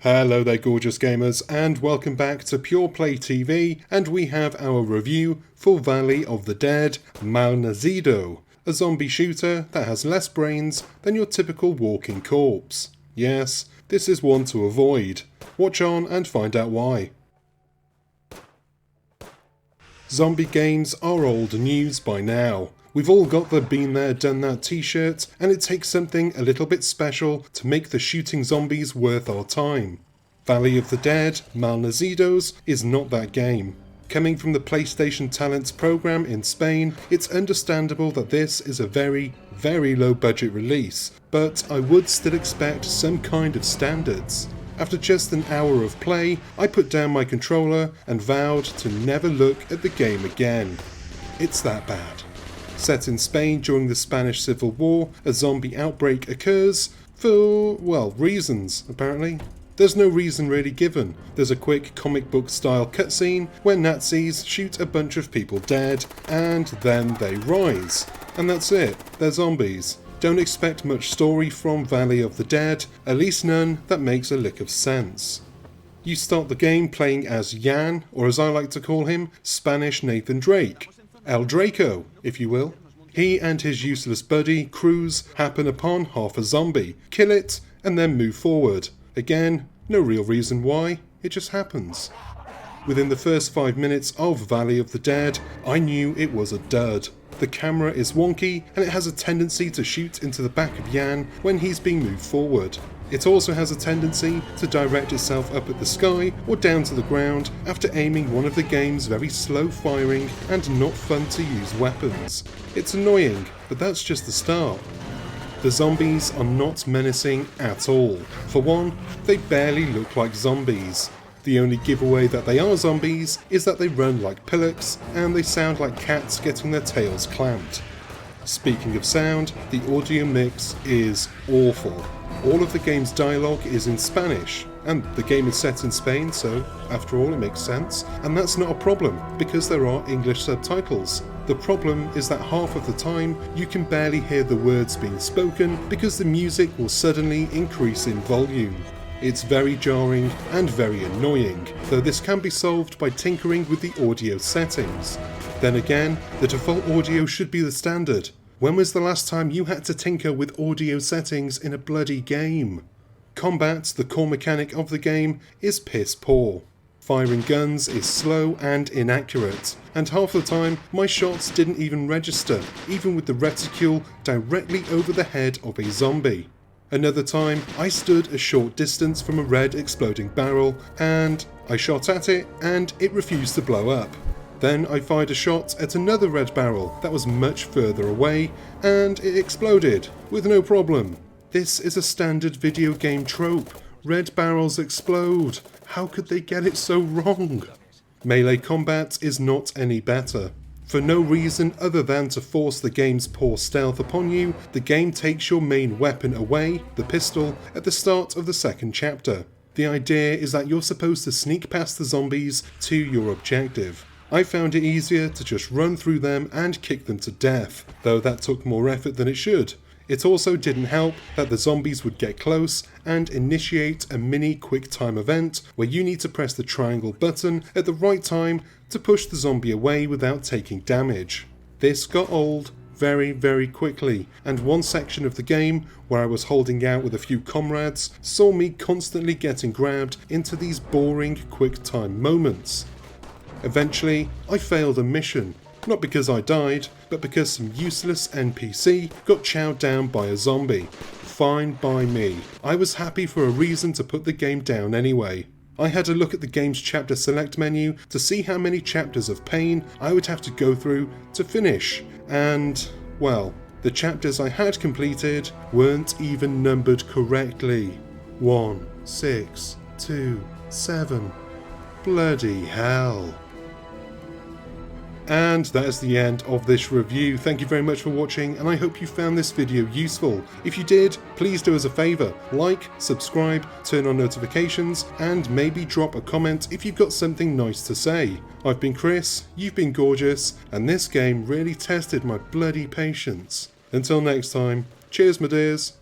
Hello there gorgeous gamers and welcome back to Pure Play TV, and we have our review for Valley of the Dead Malnazidos, a zombie shooter that has less brains than your typical walking corpse. Yes, this is one to avoid. Watch on and find out why. Zombie games are old news by now. We've all got the been there done that t-shirt, and it takes something a little bit special to make the shooting zombies worth our time. Valley of the Dead Malnazidos is not that game. Coming from the PlayStation Talents program in Spain, it's understandable that this is a very, very low budget release, but I would still expect some kind of standards. After just an hour of play, I put down my controller and vowed to never look at the game again. It's that bad. Set in Spain during the Spanish Civil War, a zombie outbreak occurs for, well, reasons, apparently. There's no reason really given. There's a quick comic book style cutscene where Nazis shoot a bunch of people dead, and then they rise. And that's it, they're zombies. Don't expect much story from Valley of the Dead, at least none that makes a lick of sense. You start the game playing as Jan, or as I like to call him, Spanish Nathan Drake. El Draco, if you will. He and his useless buddy, Cruz, happen upon half a zombie, kill it, and then move forward. Again, no real reason why, it just happens. Within the first 5 minutes of Valley of the Dead, I knew it was a dud. The camera is wonky, and it has a tendency to shoot into the back of Jan when he's being moved forward. It also has a tendency to direct itself up at the sky or down to the ground after aiming one of the game's very slow firing and not fun to use weapons. It's annoying, but that's just the start. The zombies are not menacing at all. For one, they barely look like zombies. The only giveaway that they are zombies is that they run like pillocks and they sound like cats getting their tails clamped. Speaking of sound, the audio mix is awful. All of the game's dialogue is in Spanish, and the game is set in Spain, so after all it makes sense, and that's not a problem because there are English subtitles. The problem is that half of the time you can barely hear the words being spoken because the music will suddenly increase in volume. It's very jarring and very annoying, though this can be solved by tinkering with the audio settings. Then again, the default audio should be the standard. When was the last time you had to tinker with audio settings in a bloody game? Combat, the core mechanic of the game, is piss poor. Firing guns is slow and inaccurate, and half the time my shots didn't even register, even with the reticule directly over the head of a zombie. Another time, I stood a short distance from a red exploding barrel, and I shot at it, and it refused to blow up. Then I fired a shot at another red barrel that was much further away, and it exploded, with no problem. This is a standard video game trope. Red barrels explode. How could they get it so wrong? Melee combat is not any better. For no reason other than to force the game's poor stealth upon you, the game takes your main weapon away, the pistol, at the start of the second chapter. The idea is that you're supposed to sneak past the zombies to your objective. I found it easier to just run through them and kick them to death, though that took more effort than it should. It also didn't help that the zombies would get close and initiate a mini quick time event where you need to press the triangle button at the right time to push the zombie away without taking damage. This got old very, very quickly, and one section of the game where I was holding out with a few comrades saw me constantly getting grabbed into these boring quick time moments. Eventually, I failed a mission, not because I died, but because some useless NPC got chowed down by a zombie. Fine by me. I was happy for a reason to put the game down anyway. I had a look at the game's chapter select menu to see how many chapters of pain I would have to go through to finish, and, well, the chapters I had completed weren't even numbered correctly. 1, 6, 2, 7. Bloody hell. And that is the end of this review. Thank you very much for watching, and I hope you found this video useful. If you did, please do us a favour, like, subscribe, turn on notifications, and maybe drop a comment if you've got something nice to say. I've been Chris, you've been gorgeous, and this game really tested my bloody patience. Until next time, cheers my dears.